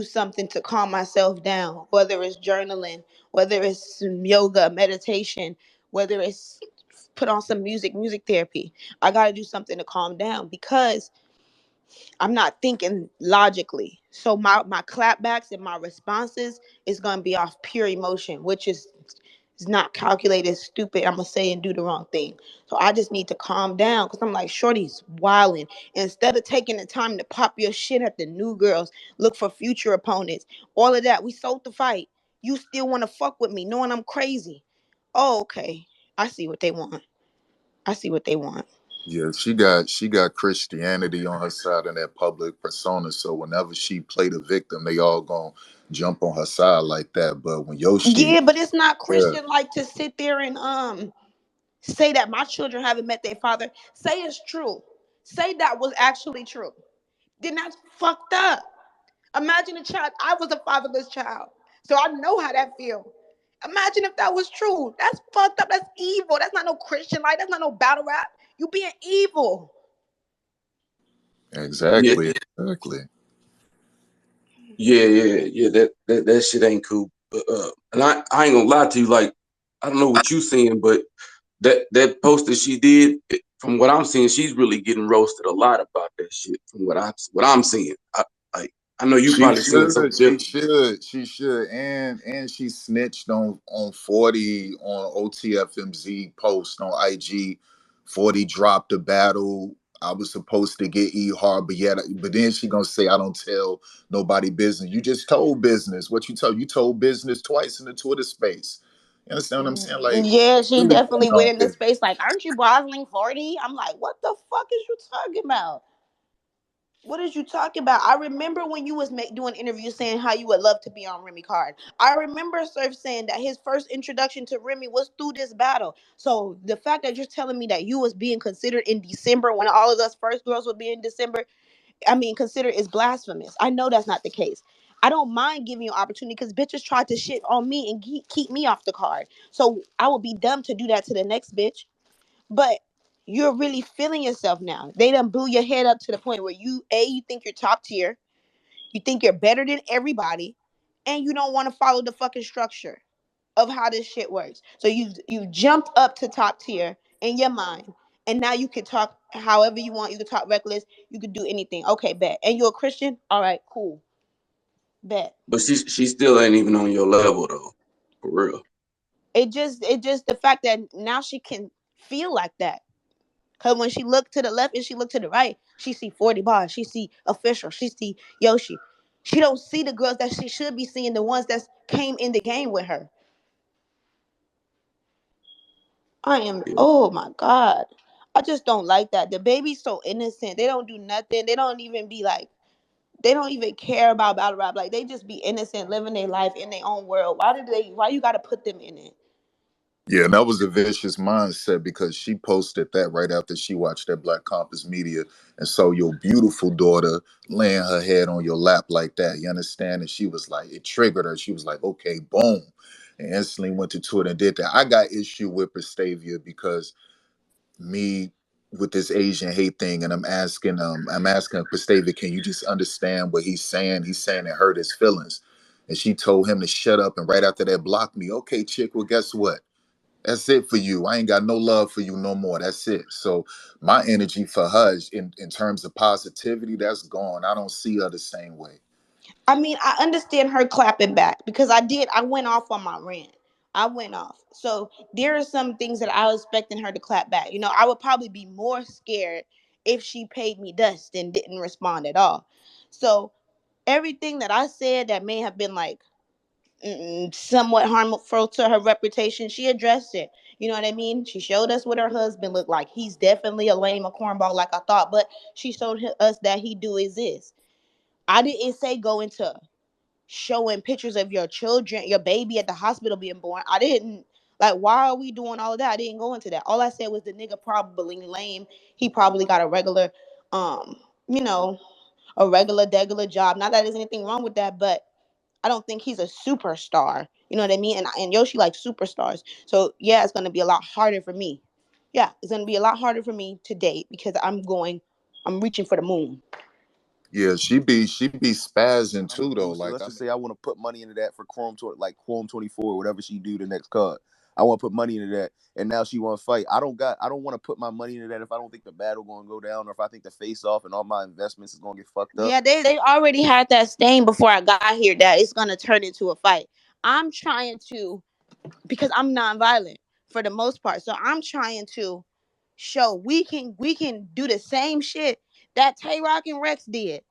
do something to calm myself down, whether it's journaling, whether it's some yoga, meditation, whether it's put on some music therapy. I got to do something to calm down because I'm not thinking logically. So my clapbacks and my responses is going to be off pure emotion, which is not calculated, stupid. I'm going to say and do the wrong thing. So I just need to calm down because I'm like, Shorty's wilding. Instead of taking the time to pop your shit at the new girls, look for future opponents, all of that. We sold the fight. You still want to fuck with me knowing I'm crazy. Oh, okay. I see what they want. I see what they want. Yeah, she got Christianity on her side in that public persona. So whenever she play the victim, they all gonna jump on her side like that. But when Yoshi, Yeah, but it's not yeah, Christian like to sit there and say that my children haven't met their father. Say it's true. Say that was actually true. Then that's fucked up. Imagine a child. I was a fatherless child, so I know how that feels. Imagine if that was true. That's fucked up. That's evil. That's not no Christian life. That's not no battle rap. You being evil. Yeah, exactly, exactly. yeah. That shit ain't cool. And I ain't gonna lie to you. Like, I don't know what you seeing, but that post that she did, from what I'm seeing, she's really getting roasted a lot about that shit. From what I'm seeing, like I know you She probably seeing should, something she different. should, she should, and she snitched on 40 on OTFMZ post on IG. 40 dropped the battle. I was supposed to get hard, but then she gonna say I don't tell nobody business. You just told business. What you told? You told business twice in the Twitter space. You understand what I'm saying? Like, Yeah, she really definitely going went on in the here. space like, aren't you bottling 40? I'm like, what the fuck is you talking about? What is you talking about? I remember when you was doing interviews saying how you would love to be on Remy card. I remember Surf saying that his first introduction to Remy was through this battle. So the fact that you're telling me that you was being considered in December when all of us first girls would be in December, I mean, considered is blasphemous. I know that's not the case. I don't mind giving you opportunity because bitches tried to shit on me and keep me off the card. So I would be dumb to do that to the next bitch. But you're really feeling yourself now. They done blew your head up to the point where you think you're top tier, you think you're better than everybody, and you don't want to follow the fucking structure of how this shit works. So you jumped up to top tier in your mind, and now you can talk however you want. You can talk reckless. You could do anything. Okay, bet. And you're a Christian. All right, cool. Bet. But she still ain't even on your level though, for real. It just the fact that now she can feel like that. Cause when she looked to the left and she looked to the right, she see 40 bars. She see official. She see Yoshi. She don't see the girls that she should be seeing, the ones that came in the game with her. I am. Yeah. Oh my god. I just don't like that. The baby's so innocent. They don't do nothing. They don't even be like. They don't even care about battle rap. Like they just be innocent, living their life in their own world. Why did they? Why you got to put them in it? Yeah, and that was a vicious mindset because she posted that right after she watched that Black Compass Media and saw your beautiful daughter laying her head on your lap like that. You understand? And she was like, it triggered her. She was like, okay, boom. And instantly went to Twitter and did that. I got issue with Pristavia because me with this Asian hate thing, and I'm asking Pristavia, can you just understand what he's saying? He's saying it hurt his feelings. And she told him to shut up, and right after that blocked me. Okay, chick, well, guess what? That's it for you. I ain't got no love for you no more. That's it. So my energy for her in terms of positivity, that's gone. I don't see her the same way. I mean, I understand her clapping back because I did. I went off on my rant. I went off. So there are some things that I was expecting her to clap back. I would probably be more scared if she paid me dust and didn't respond at all. So everything that I said that may have been like somewhat harmful to her reputation, she addressed it. You know what I mean? She showed us what her husband looked like. He's definitely a lame, a cornball, like I thought, but she showed us that he do exist. I didn't say go into showing pictures of your children, your baby at the hospital being born. I didn't like. Why are we doing all of that? I didn't go into that. All I said was the nigga probably lame. He probably got a regular, um, you know, a regular degular job. Not that there's anything wrong with that, but I don't think he's a superstar. You know what I mean? And Yoshi likes superstars. So yeah, it's gonna be a lot harder for me. Yeah, it's gonna be a lot harder for me to date because I'm reaching for the moon. Yeah, she be spazzing I'm too though. boosted. Like Let's I just mean, say I want to put money into that for Chrome 24, whatever she do the next card. I want to put money into that, and now she want to fight. I don't want to put my money into that if I don't think the battle gonna go down, or if I think the face off and all my investments is gonna get fucked up. Yeah, they already had that stain before I got here that it's gonna turn into a fight. I'm trying to, because I'm nonviolent for the most part. So I'm trying to show we can do the same shit that Tay Rock and Rex did.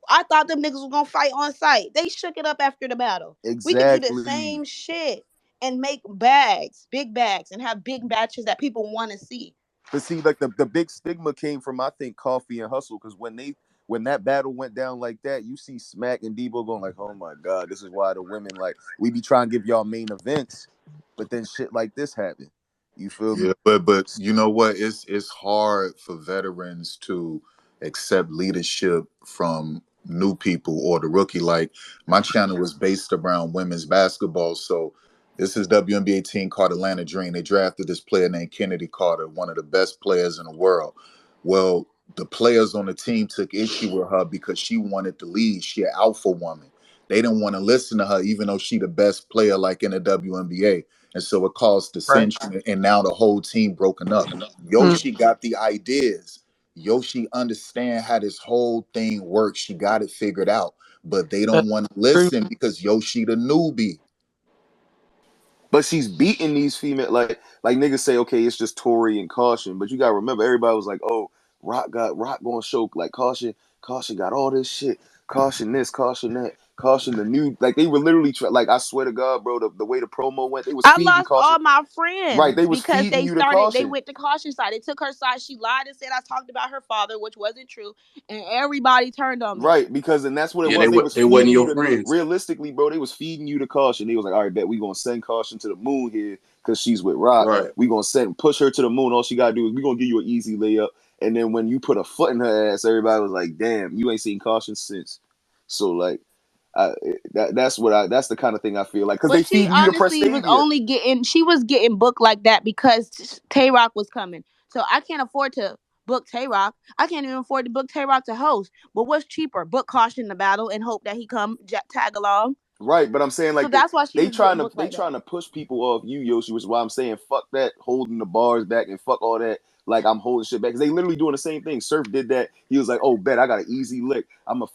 I thought them niggas was gonna fight on site. They shook it up after the battle. We could do the Exactly. same shit and make bags, big bags, and have big batches that people want to see. But see, like the big stigma came from I think Coffee and Hustle because when that battle went down like that, you see Smack and Debo going like, "Oh my God, this is why the women like we be trying to give y'all main events, but then shit like this happen." You feel me? yeah, but you know what? It's hard for veterans to accept leadership from new people or the rookie. Like my channel was based around women's basketball, so this is WNBA team called Atlanta Dream. They drafted this player named Kennedy Carter, one of the best players in the world. Well, the players on the team took issue with her because she wanted to lead. She an alpha woman. They didn't want to listen to her, even though she the best player like in the WNBA. And so it caused Right. dissension, and now the whole team broken up. Mm. Yoshi got the ideas. Yoshi understand how this whole thing works. She got it figured out, but they That's don't want to true. listen because Yoshi the newbie. But she's beating these female like niggas say, okay, it's just Tory and Caution, but you gotta remember everybody was like, oh, Rock gonna show like Caution got all this shit, Caution this, Caution that, Caution the new like they were literally like I swear to God, bro, the way the promo went, they was I feeding lost Caution. all my Right, friends they was because feeding they you the started. They Caution. went to caution side. They took her side. She lied and said I talked about her father, which wasn't true, and everybody turned on me. Right, because and that's what it Yeah, was. They was they wasn't feeding you your to friends. realistically, bro. They was feeding you to Caution. They was like, all right, bet we gonna send Caution to the moon here because she's with Rock. Right. We gonna send push her to the moon. All she gotta do is we gonna give you an easy layup. And then when you put a foot in her ass, everybody was like, damn, you ain't seen Caution since. So like, that's the kind of thing I feel like because But they she feeding you to honestly was Prestavia. only getting. She was getting booked like that because Tay Rock was coming. So I can't afford to book Tay Rock. I can't even afford to book Tay Rock to host. But what's cheaper? Book Caution the battle and hope that he come tag along. Right, but I'm saying So like that's why she was getting booked they like that. trying to push people off you, Yoshi, which is why I'm saying fuck that holding the bars back and fuck all that. Like I'm holding shit back because they literally doing the same thing. Surf did that. He was like, "Oh, bet I got an easy lick. I'm gonna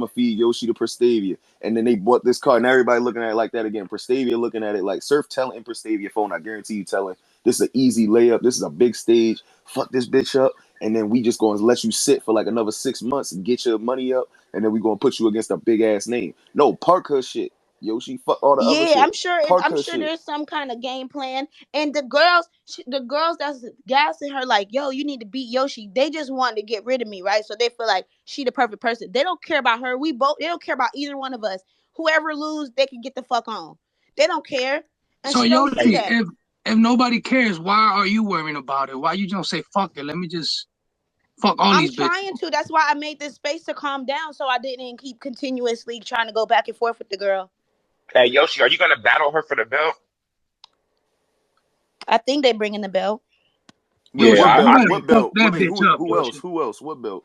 feed Yoshi to Pristavia." And then they bought this car, and everybody looking at it like that again. Pristavia looking at it like Surf telling Pristavia phone. I guarantee you telling this is an easy layup. This is a big stage. Fuck this bitch up, and then we just going to let you sit for like another 6 months and get your money up, and then we gonna put you against a big ass name. No, park her shit. Yoshi, fuck all the other Yeah, shit. I'm sure. Park I'm her sure shit. there's some kind of game plan. And the girls that's gassing her like, "Yo, you need to beat Yoshi." They just want to get rid of me, right? So they feel like she the perfect person. They don't care about her. We both. They don't care about either one of us. Whoever lose, they can get the fuck on. They don't care, and So she don't see Yoshi, that. if nobody cares, why are you worrying about it? Why you don't say fuck it? Let me just fuck all I'm these bitches. trying to. That's why I made this space to calm down, so I didn't keep continuously trying to go back and forth with the girl. Hey Yoshi, are you gonna battle her for the belt? I think they bringing the belt. Wait, Yeah, Yoshi, what you I belt? better think What fuck belt? that Wait, bitch up, who else? Yoshi. Who else? What belt?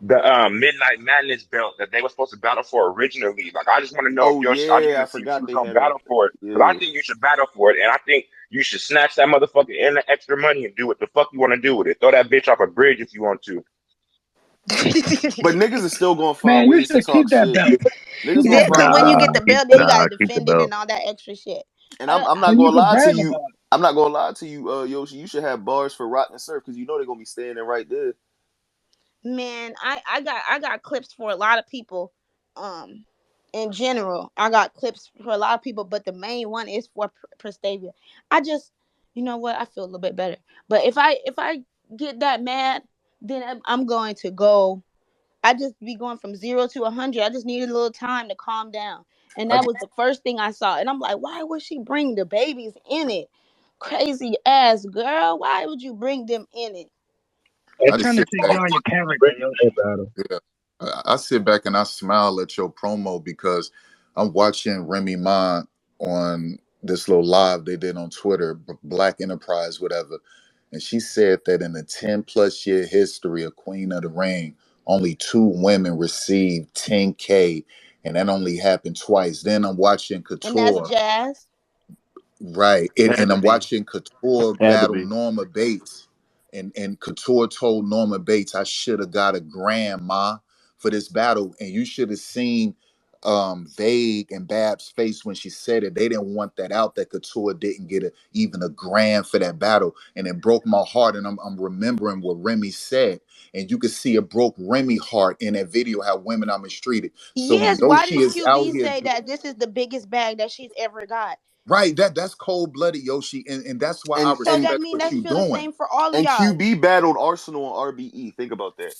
the Midnight Madness belt that they were supposed to battle for originally. Like, I just want to know if Oh Yoshi, I just yeah, I want to see if she forgot was they gonna had a battle for it because I yeah. think you should battle for it, and I think you should snatch that motherfucker in the extra money and do what the fuck you want to do with it. Throw that bitch off a bridge if you want to. But niggas is still gonna find Man, you ways to should keep talk that shit. belt. Niggas Keep gonna that Yeah, belt. because find when you ways. get the belt, then you gotta Keep the defend it belt. and all that extra shit. And I'm not Then gonna you can lie to brag you. about it. I'm not gonna lie to you, Yoshi. You should have bars for Rock and Surf because you know they're gonna be standing right there. Man, I got clips for a lot of people. Um, in general, I got clips for a lot of people, but the main one is for Prestavia. I just, you know what? I feel a little bit better. But if I get that mad, then I'm going to go. I just be going from 0 to 100. I just needed a little time to calm down, and I that just, was the first thing I saw. And I'm like, why would she bring the babies in it? Crazy ass girl. Why would you bring them in it? They I just trying to sit take back. down your character, Original Yoshi. battle. Yeah, I sit back and I smile at your promo because I'm watching Remy Ma on this little live they did on Twitter, Black Enterprise, whatever, and she said that in the 10 plus year history of Queen of the Ring, only two women received 10K, and that only happened twice. Then I'm watching And that's Couture. Jazz. Right. Had And to I'm be. watching Couture Had to battle be. Norma Bates. And Couture told Norma Bates, I should have got a grandma for this battle. And you should have seen Vague and Bab's face when she said it. They didn't want that out, that Couture didn't get even a grand for that battle. And it broke my heart. And I'm remembering what Remy said. And you could see it broke Remy heart in that video, how women are mistreated. So when Yes, why Yoshi did is out QB here say that this is the biggest bag that she's ever got? right, that's cold blooded, Yoshi, and that's why I And So that respect mean what let's you feel the doing. same for all of and y'all. QB battled Arsenal and RBE. Think about that.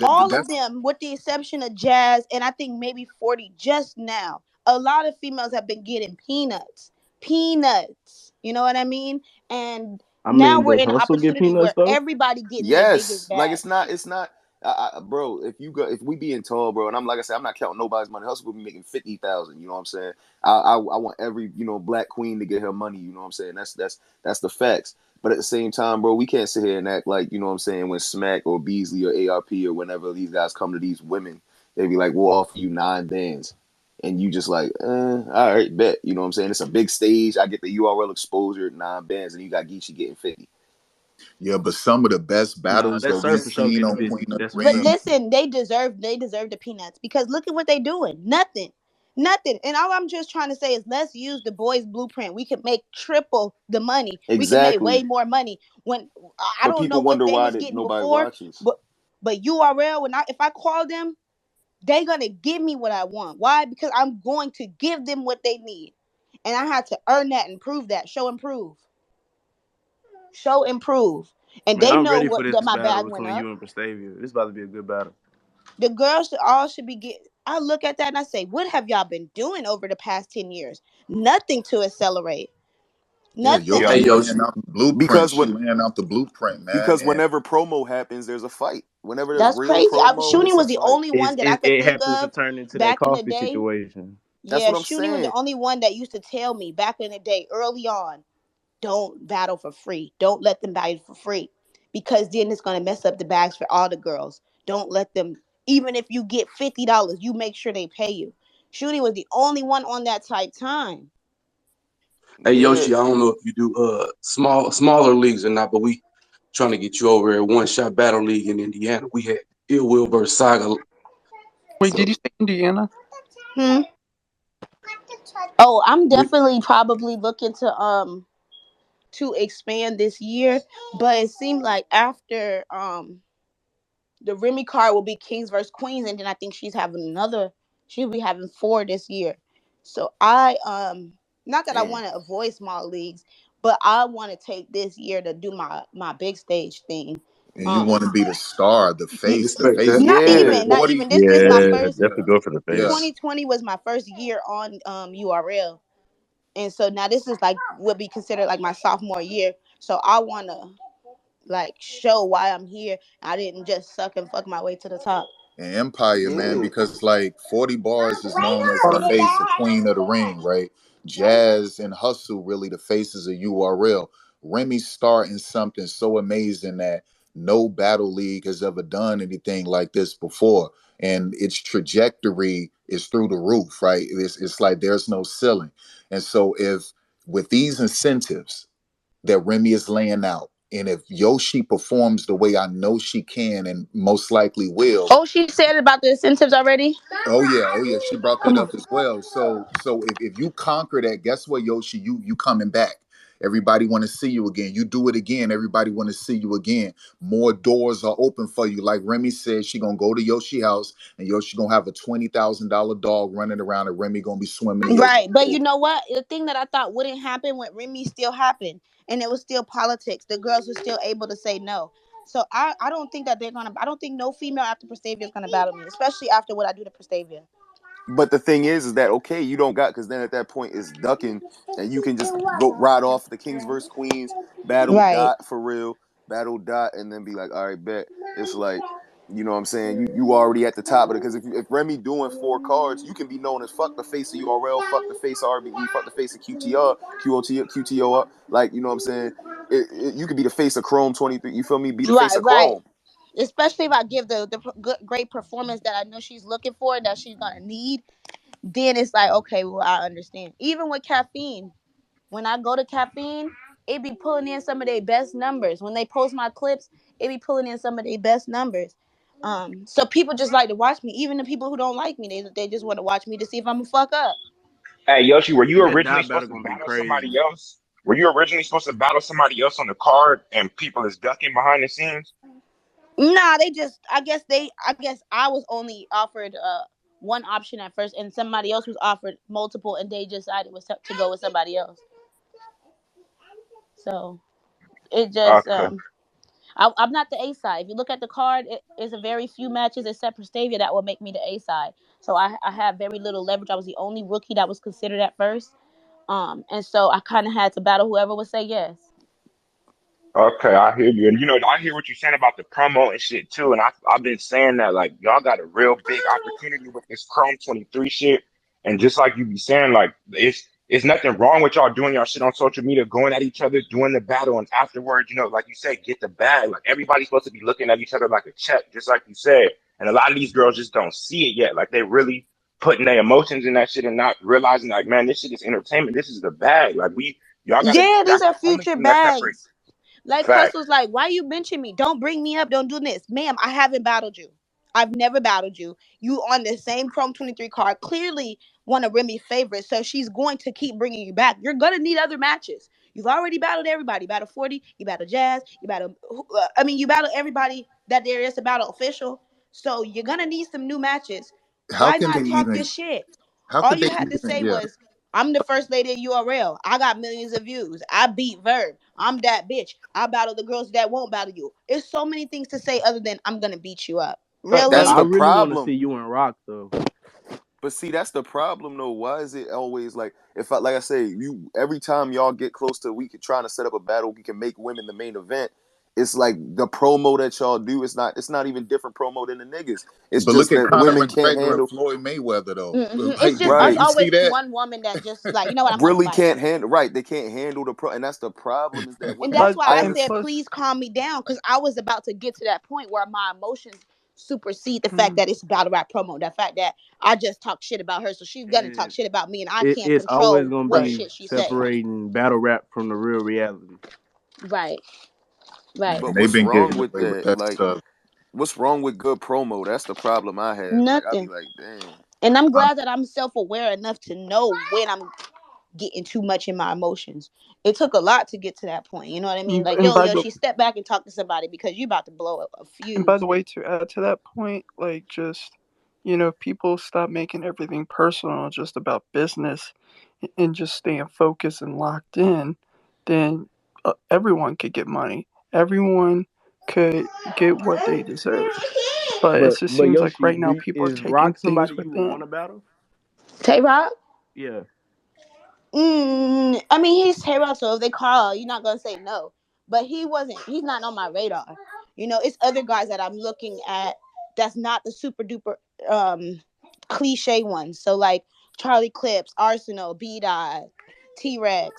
All of That's them, with the exception of Jazz and I think maybe 40 just now. A lot of females have been getting peanuts. Peanuts. You know what I mean? And I now mean, we're does in an Hustle get opportunity peanuts where though? everybody getting their biggest Yes, like bag. it's not, bro. If you go, if we being tall, bro, and I'm like I said, I'm not counting nobody's money. Hustle will be making 50,000. You know what I'm saying? I want every black queen to get her money. You know what I'm saying? That's the facts. But at the same time, bro, we can't sit here and act like what I'm saying when Smack or Beasley or ARP or whenever these guys come to these women, they be like, we'll offer you 9 bands. And you just like, all right, bet. You know what I'm saying? It's a big stage. I get the URL exposure, 9 bands, and you got Geechee getting 50. yeah, but some of the best Nah, battles that that we surf for sure seen getting on 50. Queen of That's the for But sure. Ring. listen, they deserve the peanuts because look at what they doing. Nothing. Nothing. And all I'm just trying to say is let's use the boys blueprint. We can make triple the money. We can make way Exactly. more money. When I But don't know people what wonder they why was that getting nobody before, watches. but URL when I if I call them, they gonna give me what I want. Why? Because I'm going to give them what they need. And I had to earn that and prove that. Show and prove. Show and prove. And Man, they I'm know ready for what this that my battle bag went between up. you and Pristavia. This about to be a good battle. The girls should be get. I look at that and I say, what have y'all been doing over the past 10 years? Nothing to accelerate. Yeah, Nothing. Hey Yoshi laying Yoshi, out the blueprint. Because She what laying out the blueprint, man. because And whenever promo happens, there's a fight. Whenever there's That's real crazy. promo, Shooting it's a was the fight. only one that I could It think happens to of turn into that back in the coffee day. situation. That's Yeah, what I'm Shooting was the saying. only one that used to tell me back in the day, early on, don't battle for free. Don't let them battle for free. Because then it's gonna mess up the bags for all the girls. Don't let them even if you get $50, you make sure they pay you. Shooting was the only one on that type time. hey Yeah. Yoshi, I don't know if you do smaller leagues or not, but we trying to get you over at One Shot Battle League in Indiana. We had Ill Will versus Saga. Wait, did So you say Indiana? Hmm. Oh, I'm we, definitely probably looking to expand this year, but it seemed like after the Remy card will be Kings versus Queens, and then I think she's having another. She'll be having four this year. So I not that I Damn. want to avoid small leagues, but I want to take this year to do my big stage thing. you want to be the star, the N- face. The respect face that. is not cold. Yeah. even, not 40, even. This my Yeah, 40. first. definitely Yeah. go for the Yeah. face. 2020 was my first year on URL, and so now this is like would be considered like my sophomore year. So I want to like show why I'm here. I didn't just suck and fuck my way to the top. And Empire, man, Yeah. because like 40 bars is known as the face of Queen of the Ring, right? Jazz and Hustle really the faces of URL. Remy's starting something so amazing that no battle league has ever done anything like this before. And its trajectory is through the roof, right? It's like there's no ceiling. And so if with these incentives that Remy is laying out, and if Yoshi performs the way I know she can and most likely will, Oh, she said about the incentives already. oh yeah, she brought that Come on. up as well. So if you conquer that, guess what, Yoshi, you coming back. Everybody want to see you again. You do it again. Everybody want to see you again. More doors are open for you. Like Remy said, she gonna go to Yoshi house, and Yoshi gonna have a $20,000 dog running around, and Remy gonna be swimming in Yoshi Right, but you pool. know what? The thing that I thought wouldn't happen with Remy still happened, and it was still politics. The girls were still able to say no. So I don't think that they're gonna. I don't think no female after Prestavia is gonna battle me, especially after what I do to Prestavia. But the thing is that okay, you don't got because then at that point it's ducking, and you can just go right off the Kings versus Queens battle Right, dot for real, battle dot, and then be like, all right, bet. It's like, you know what I'm saying? You already at the top of it because if Remy doing 4 cards, you can be known as fuck the face of URL, fuck the face of RBE, fuck the face of QTR, QTO, like you know what I'm saying? You could be the face of Chrome 23. You feel me? Be the face right, of right. Chrome. Especially if I give the good, great performance that I know she's looking for, that she's gonna need. Then it's like, okay, well, I understand. Even with caffeine, when I go to caffeine, it be pulling in some of their best numbers. When they post my clips, it be pulling in some of their best numbers. So people just like to watch me. Even the people who don't like me, they just want to watch me to see if I'm a fuck up. Hey Yoshi, were you That originally die supposed battle to gonna be battle somebody crazy. else? Were you originally supposed to battle somebody else on the card and people is ducking behind the scenes? Nah, they just. I guess I was only offered one option at first, and somebody else was offered multiple, and they decided was to go with somebody else. So it just Okay. I'm not the A side. If you look at the card, it is a very few matches except Pristavia that will make me the A side. So I have very little leverage. I was the only rookie that was considered at first. And so I kind of had to battle whoever would say yes. Okay, I hear you. And you know, I hear what you're saying about the promo and shit too. And I've been saying that like y'all got a real big opportunity with this Chrome 23 shit. And just like you be saying, like it's nothing wrong with y'all doing y'all shit on social media, going at each other, doing the battle, and afterwards, you know, like you said, get the bag. Like everybody's supposed to be looking at each other like a check, just like you said. And a lot of these girls just don't see it yet. Like they really putting their emotions in that shit and not realizing like, man, this shit is entertainment. This is the bag. Like y'all gotta, Yeah, these that's are the only future thing that separates. bags. Like Fact. Hustle's like, why you benching me? Don't bring me up. Don't do this. Ma'am, I haven't battled you. I've never battled you. You on the same Chrome 23 card. Clearly one of Remy's favorites. So she's going to keep bringing you back. You're going to need other matches. You've already battled everybody. You battled 40. You battled Jazz. You battled, you battled everybody that there is to battle official. So you're going to need some new matches. How Why can they not talk even? this shit? How All could you they had to even? say Yeah. was, I'm the first lady of URL. I got millions of views. I beat Verb. I'm that bitch. I battle the girls that won't battle you. It's so many things to say other than I'm gonna beat you up. But That's Really? I the really want to see problem. you and Rock though. But see, that's the problem though. Why is it always like if I like I say, you every time y'all get close to we could trying to set up a battle, we can make women the main event. It's like the promo that y'all do, it's not even different promo than the niggas. It's But look just at that Conor women can't McGregor and handle Floyd Mayweather though. It's Like, just did us right. you see always that? one woman that just like, you know what, I'm gonna Really fight. can't handle right. They can't handle the pro and that's the problem is that And women that's But why I I and said, understand plus, please calm me down, because I was about to get to that point where my emotions supersede the fact mm, that it's battle rap promo. The fact that I just talk shit about her, so she's gonna talk And shit about me, and I can't it's always control gonna what right. be shit she say. separating battle rap from the real reality. Right, right. And but they've what's been wrong getting with away with that? that Like stuff. what's wrong with good promo? That's the problem I have. Like I be Nothing. like, damn. And I'm I, glad that I'm self aware enough to know when I'm getting too much in my emotions. It took a lot to get to that point. You know what I mean? Like, And yo, by the Yoshi, step back and talk to somebody because you about to blow a and by fuse. the way, to add to that point, like just if people stop making everything personal, just about business, and just staying focused and locked in, then everyone could get money. Everyone could get what they deserve. But it just But seems like Yoshi, right now people are is taking Rock things somebody you would want within. to battle? Tay Rock? Yeah. I mean, he's Tay so if they call, you're not gonna say no. But he wasn't. He's not on my radar. It's other guys that I'm looking at. That's not the super duper cliche ones. So like Charlie Clips, Arsenal, B Dot, T Rex,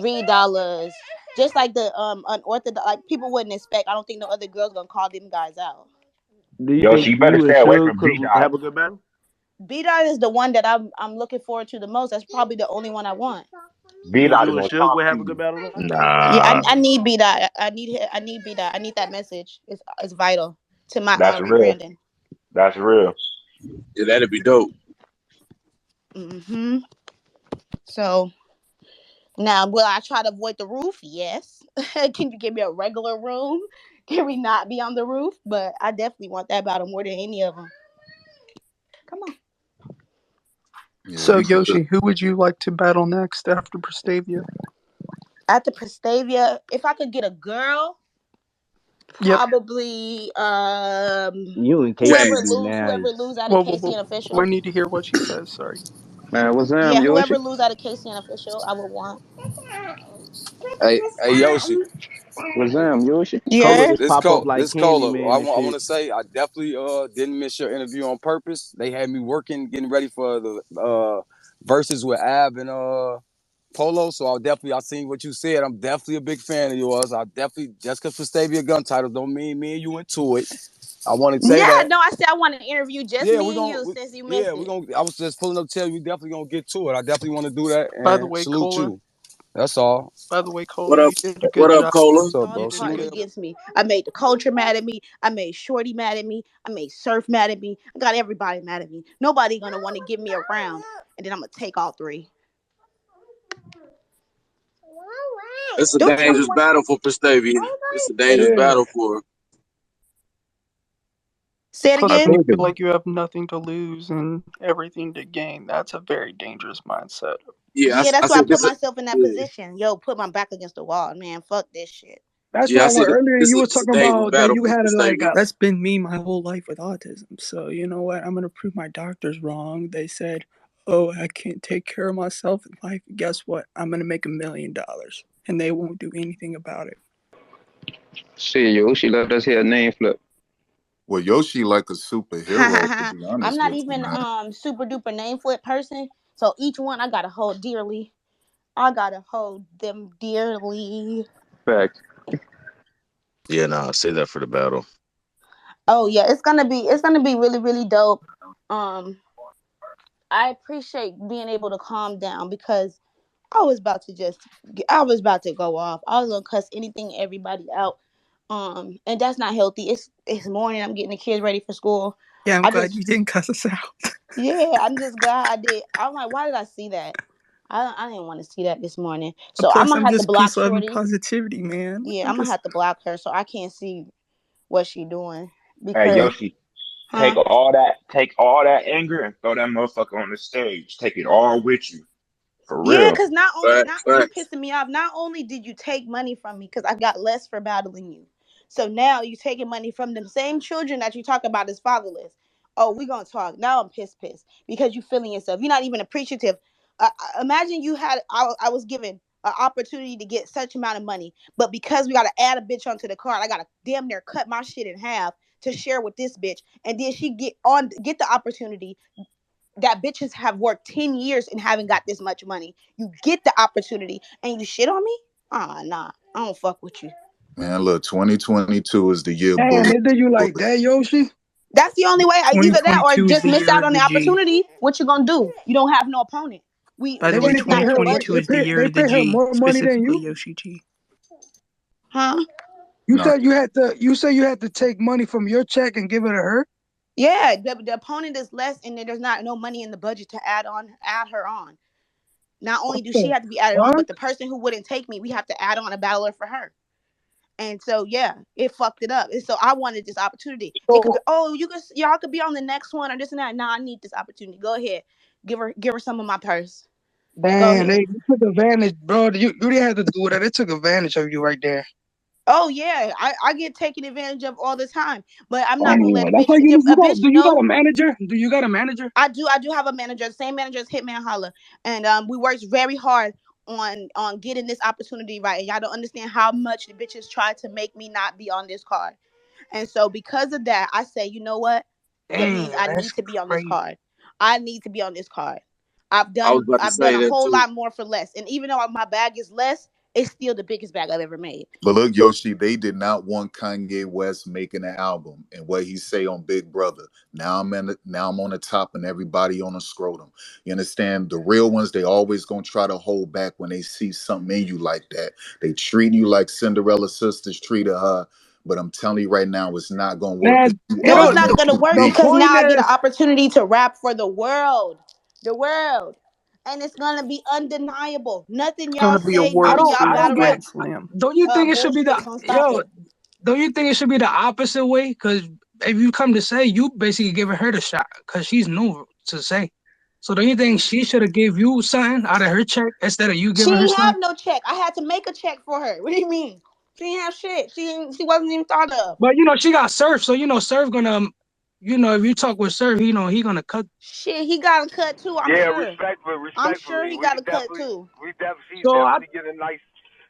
Reed Dollars. Just like the unorthodox, like people wouldn't expect. I don't think no other girls gonna call them guys out. Do you Yo, she think better you and stay away Suge from could B Dot. have a good battle? B Dot is the one that I'm looking forward to the most. That's probably the only one I want. B You think Dot you is and gonna Suge talk would to have a good you. battle though? Yeah, Nah, I need B dot. I need B dot. I need that message. It's vital to my that's real. rebranding. That's real. Yeah, that'd be dope. Hmm. So now, will I try to avoid the roof? Yes. Can you give me a regular room? Can we not be on the roof? But I definitely want that battle more than any of them. Come on. yeah, So because Yoshi, who would you like to battle next after Prestavia? At the Pristavia, if I could get a girl, Yep. probably You and whoever Casey Jazz. be lose, whoever nice. lose out of Whoa, whoa, Casey whoa. and I official. need to hear what she says. Sorry. Man, what's up, Yeah, whoever Yoshi? lose out of Casey and official, I would want. Hey, Yoshi, What's up, Yoshi? Cola Yeah. just pop up like This Cola. Candyman and I want shit. to say I definitely didn't miss your interview on purpose. They had me working, getting ready for the verses with Ab and Polo, so I seen what you said. I'm definitely a big fan of yours. I definitely just because Pristavia gun titles don't mean me and you into it. I want to say Yeah, that. no, I said I want to interview just Yeah, me and you since you missed we're it. gonna. I was just pulling up to tell you, we definitely gonna get to it. I definitely want to do that By the and way, salute Cola. you. That's all. By the way, What Cola, up? you did a good What up, job. Cola? What's up, All bro? these Salute. parties You against me. I made the culture mad at me. I made Shorty mad at me. I made Surf mad at me. I got everybody mad at me. Nobody gonna want to give me a round, and then I'm gonna take all three. It's a Don't tell me dangerous what. battle for Pristavia. It's a It dangerous is. battle for her. Say it put I up and you again. think it. feel like you have nothing to lose and everything to gain. That's a very dangerous mindset. Yeah, Yeah, I that's why I said put this. myself in that Yeah, position. Yo, put my back against the wall, man. Fuck this shit. That's yeah, why I when said earlier you was this a talking dangerous about that battle you for had Pristavia. That's been me my whole life with autism. So you know what? I'm gonna prove my doctors wrong. They said, "Oh, I can't take care of myself in life." Guess what? I'm gonna make $1 million, and they won't do anything about it. shit. Yoshi let us hear a name flip. Well, Yoshi like a superhero, to be I'm honest not with you, even man. super duper name flip person. So each one I gotta hold dearly. I gotta hold them dearly. Facts. Yeah, nah, save that for the battle. Oh yeah, it's gonna be really really dope. Um, I appreciate being able to calm down because I was about to go off. I was gonna cuss anything, everybody out. And that's not healthy. It's morning. I'm getting the kids ready for school. Yeah, I'm I glad just you didn't cuss us out. yeah, I'm just glad I did. I'm like, why did I see that? I didn't want to see that this morning. So I'm Plus, gonna I'm have to just block peace, love, and Shorty. positivity, man. Yeah, I'm I'm gonna just have to block her so I can't see what she doing Hey because Yoshi, huh? take all that anger and throw that motherfucker on the stage. Take it all with you, for Yeah, real. because not only Facts, not you facts. pissing me off. Not only did you take money from me because I got less for battling you, so now you taking money from them same children that you talk about as fatherless. Oh, we gonna talk now. I'm pissed because you feeling yourself. You're not even appreciative. Imagine you had I was given an opportunity to get such amount of money, but because we gotta add a bitch onto the card, I gotta damn near cut my shit in half to share with this bitch, and then she get the opportunity that bitches have worked 10 years and haven't got this much money. You get the opportunity and you shit on me? Ah, nah. I don't fuck with you. Man, look, 2022 is the year Damn, bullet. is you like Bullet. that, Yoshi? That's the only way. Either that or 2022 is just the miss year out of on the the G. opportunity. What you gonna do? You don't have no opponent. By the They way, This didn't is pay not your her. 2022 budget. is the year They of the pay her G, more money than specifically you. Yoshi G. Huh? You No, said you had to. You said you had to take money from your check and give it to her. Yeah, the opponent is less and there's not no money in the budget to add her on. Not only What do she the have to be added on, but fuck? the person who wouldn't take me, we have to add on a battler for her. And so yeah, it fucked it up. And so I wanted this opportunity. It could be, So oh, y'all could be on the next one or this and that. Nah, I need this opportunity. Go ahead. Give her some of my purse. Go damn, ahead. they took advantage, bro. You didn't have to do that. They took advantage of you right there. Oh yeah, I get taken advantage of all the time. But I'm not gonna let Damn, a that's why bitch you if you a got. bitch Do you got a know manager? Do you got a manager? I do have a manager, the same manager as Hitman Holla. And we worked very hard on getting this opportunity right. And y'all don't understand how much the bitches tried to make me not be on this card. And so because of that, I say, you know what? That means Damn, I that's need to be on this crazy. card. I need to be on this card. I've I was done about to I've done say a that whole too. lot more for less. And even though my bag is less, it's still the biggest bag I've ever made. but look, Yoshi, they did not want Kanye West making an album, and what he say on Big Brother. Now I'm on the top, and everybody on the scrotum. You understand? The real ones, they always gonna try to hold back when they see something in you like that. They treat you like Cinderella sisters treated her, but I'm telling you right now, it's not gonna work because Man, you it No, are it's don't. not gonna work The uniquely. because point now I get an is, opportunity to rap for the world. The world. And it's gonna be undeniable. Nothing It's y'all gonna be a say, I none of World don't. y'all I Series don't battle get. rap Grand Slam. Don't you think it should be the bullshit gonna stop yo? it. Don't you think it should be the opposite way? Because if you come to say, you basically giving her the shot because she's new to say. So don't you think she should have gave you something out of her check instead of you She giving her ain't have something? no check. I had to make a check for her. What do you mean? She ain't have shit. She wasn't even thought of. But she got Surf, so Surf gonna, if you talk with Surf, he gonna cut. Shit, he got a cut too, I'm Yeah, sure. I'm sure respectfully, he got a cut too. she's So definitely getting a nice,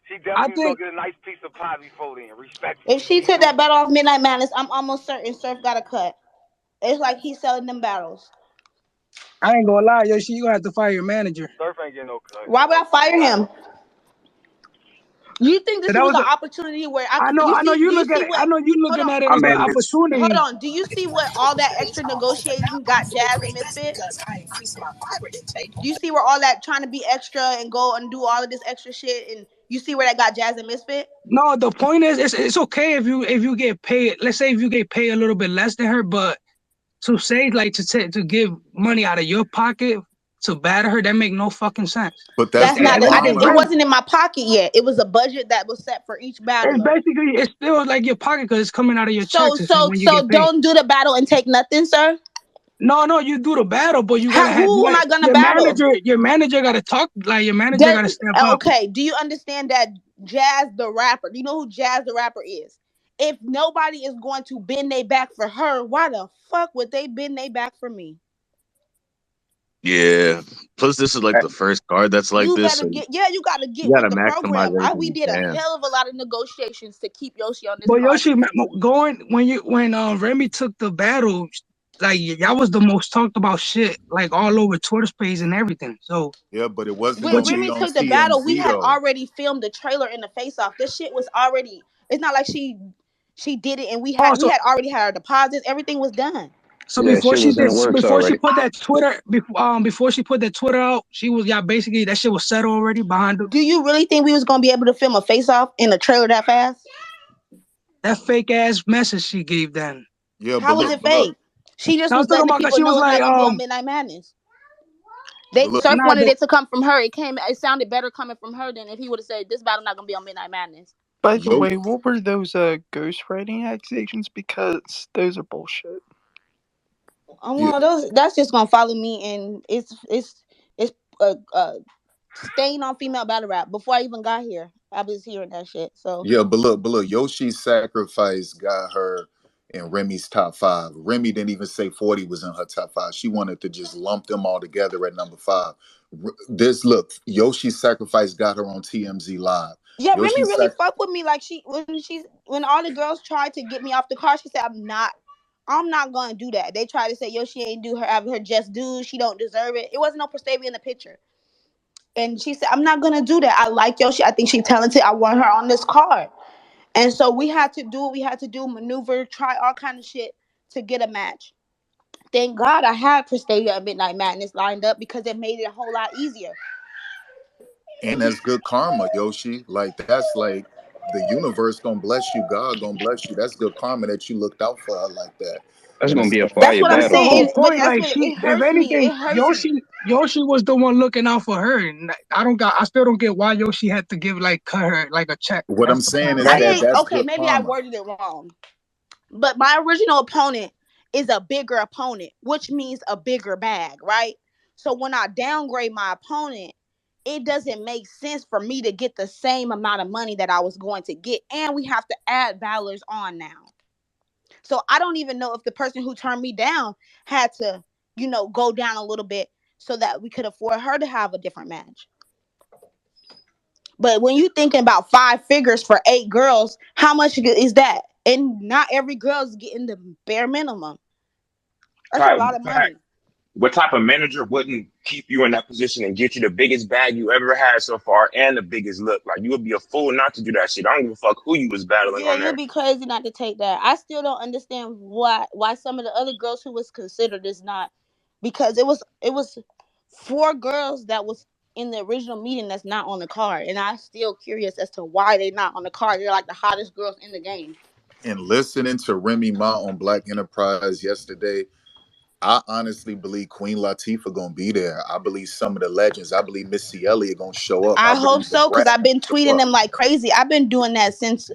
she I definitely was think gonna get a nice piece of pie before then. If Respectfully, she she took do. that battle off Midnight Madness, I'm almost certain Surf got a cut. It's like he's selling them battles. I ain't gonna lie, Yoshi, you gonna have to fire your manager. Surf ain't getting no cut. Why would I fire him? You think So this that was was an a, opportunity where I I could? know, You I know see? you Do you look at see it. I what? know you Hold looking on, at it I as an mean, hold opportunity. on. Do you see what all that extra negotiating got Jazz and Misfit? Do you see where all that trying to be extra and go and do all of this extra shit, and you see where that got Jazz and Misfit? No, the point is, it's okay if you get paid. Let's say if you get paid a little bit less than her, but to say like to give money out of your pocket to batter her, that make no fucking sense. But It's that's That's good not. and then I didn't. It karma. Remy, wasn't in my pocket yet. It was a budget that was set for each it's battler. basically it's still like your pocket because it's coming out of your check So to say so when you so get paid. don't do the battle and take nothing, sir. No, no, you do the battle, but you gotta How? have Who am I gonna your battle? manager. Your manager gotta talk. Like your manager Does gotta step up. okay? Do you understand that Jazz the rapper? Do you know who Jazz the rapper is? If nobody is going to bend their back for her, why the fuck would they bend their back for me? Yeah. Plus, this is like the first card that's like You this, better so get, yeah, you got to you get gotta with the maximize program. everything We you did a can. hell of a lot of negotiations to keep Yoshi on this But card. Yoshi, going when Remy took the battle, like y'all was the most talked about shit, like all over Twitter space and everything. So Yeah, but it wasn't When gonna what you be Remy on took the battle, we TMZ had though. already filmed the trailer in the face off. This shit was already. It's not like she did it and we also had already had our deposits. Everything was done. so yeah, before shit she was in did the works before she already. put that Twitter before she put that Twitter out, she was y'all basically that shit was settled already behind Do you really think we was gonna be able to film a face off in a trailer that fast? that fake ass message she gave then. Yeah, How was it but look, fake? She just I was was talking letting the about because people she know was it's like not gonna be on Midnight Madness. but They look, Surf not wanted the it to come from her. It came. It sounded better coming from her than if he would have said this battle not gonna be on Midnight Madness. By the yo, way, what were those ghostwriting accusations? Because those are bullshit. yeah, Well, those that's just gonna follow me, and it's staying on female battle rap. Before I even got here, I was hearing that shit. So yeah, but look, Yoshi's sacrifice got her in Remy's top five. Remy didn't even say 40 was in her top five. She wanted to just lump them all together at number five. This look, Yoshi's sacrifice got her on TMZ Live. yeah, Remy Yoshi's really sac fucked with me. Like when all the girls tried to get me off the car, she said I'm not gonna do that. They tried to say, yo, she ain't do her just dues. She don't deserve it. It wasn't no Pristavia in the picture. And she said, I'm not gonna do that. I like Yoshi. I think she's talented. I want her on this card. And so we had to do what we had to do, maneuver, try all kind of shit to get a match. Thank God I had Pristavia and Midnight Madness lined up because it made it a whole lot easier. and that's good karma, Yoshi. Like that's like the universe gonna bless you, God gonna bless you. That's good karma that you looked out for her like that. That's And gonna it's be a That's fire what I'm that's the battle whole too. saying. But point. that's Like what she, it if hurts me. anything, It hurts me. Yoshi was the one looking out for her. And I still don't get why Yoshi had to give like cut her like a check. what I'm That's the saying point. is I That that didn't. that's Okay, good maybe I karma. worded it wrong. But my original opponent is a bigger opponent, which means a bigger bag, right? So when I downgrade my opponent, it doesn't make sense for me to get the same amount of money that I was going to get. And we have to add Valor's on now. So I don't even know if the person who turned me down had to, go down a little bit so that we could afford her to have a different match. But when you thinking about 5 figures for 8 girls, how much is that? And not every girl's getting the bare minimum. That's a Type, lot of money. what type of manager wouldn't keep you in that position and get you the biggest bag you ever had so far and the biggest look? Like you would be a fool not to do that shit. I don't give a fuck who you was battling Yeah, on you'd there. be crazy not to take that. I still don't understand why some of the other girls who was considered is not, because it was 4 girls that was in the original meeting that's not on the card, and I'm still curious as to why they not on the card. They're like the hottest girls in the game. And listening to Remy Ma on Black Enterprise yesterday, I honestly believe Queen Latifah gonna be there. I believe some of the legends. I believe Missy Elliott gonna show up. I I hope believe the so, because Brat I've gonna been show tweeting up. them like crazy. I've been doing that since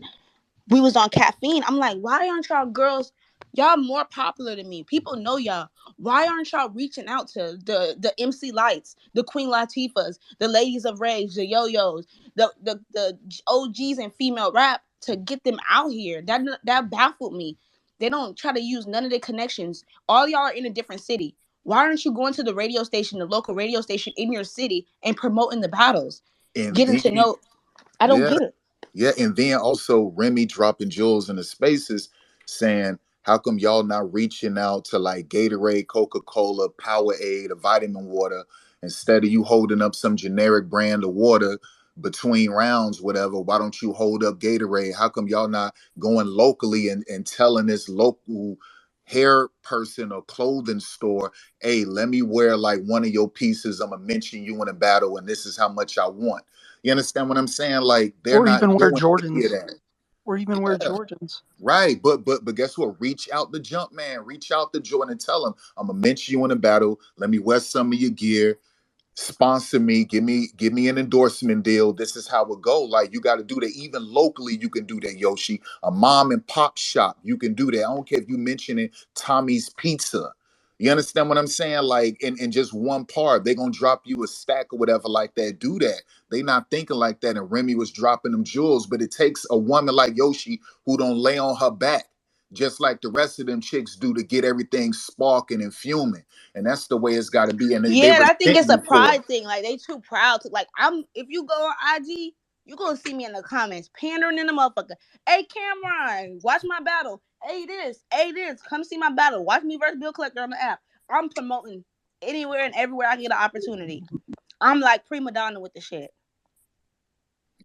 we was on caffeine. I'm like, why aren't y'all girls? Y'all more popular than me. People know y'all. Why aren't y'all reaching out to the MC Lights, the Queen Latifahs, the Ladies of Rage, the Yo-Yos, the OGs and female rap to get them out here? That baffled me. They don't try to use none of their connections. All y'all are in a different city. Why aren't you going to the radio station, the local radio station in your city, and promoting the battles, And getting then, to know? I don't yeah, get it. yeah, and then also Remy dropping jewels in the spaces, saying How come y'all not reaching out to like Gatorade, Coca-Cola, Powerade, or vitamin water instead of you holding up some generic brand of water between rounds, whatever? Why don't you hold up Gatorade? How come y'all not going locally and telling this local hair person or clothing store, hey, let me wear like one of your pieces. I'm gonna mention you in a battle, and this is how much I want. You understand what I'm saying? Like they're Or not even wear doing any of Jordans. that. Or even wear Yeah. Jordans. Right, but guess what? Reach out to Jump Man, reach out to Jordan, and tell him I'm gonna mention you in a battle. Let me wear some of your gear, sponsor me, give me an endorsement deal. This is how it go. Like you got to do that. Even locally, you can do that, Yoshi. A mom and pop shop, you can do that. I don't care if you mentioning Tommy's Pizza. You understand what I'm saying? Like in just one part, they gonna drop you a stack or whatever like that. Do that. They not thinking like that. And Remy was dropping them jewels, but it takes a woman like Yoshi who don't lay on her back, just like the rest of them chicks do, to get everything sparking and fuming. And that's the way it's got to be. And they Yeah, I think resent it's a you for it. pride thing. Like they too proud to like. I'm if you go on IG, you gonna see me in the comments pandering in the motherfucker. Hey Cameron, watch my battle. Hey this, come see my battle. Watch me versus Bill Collector on the app. I'm promoting anywhere and everywhere I get an opportunity. I'm like prima donna with the shit.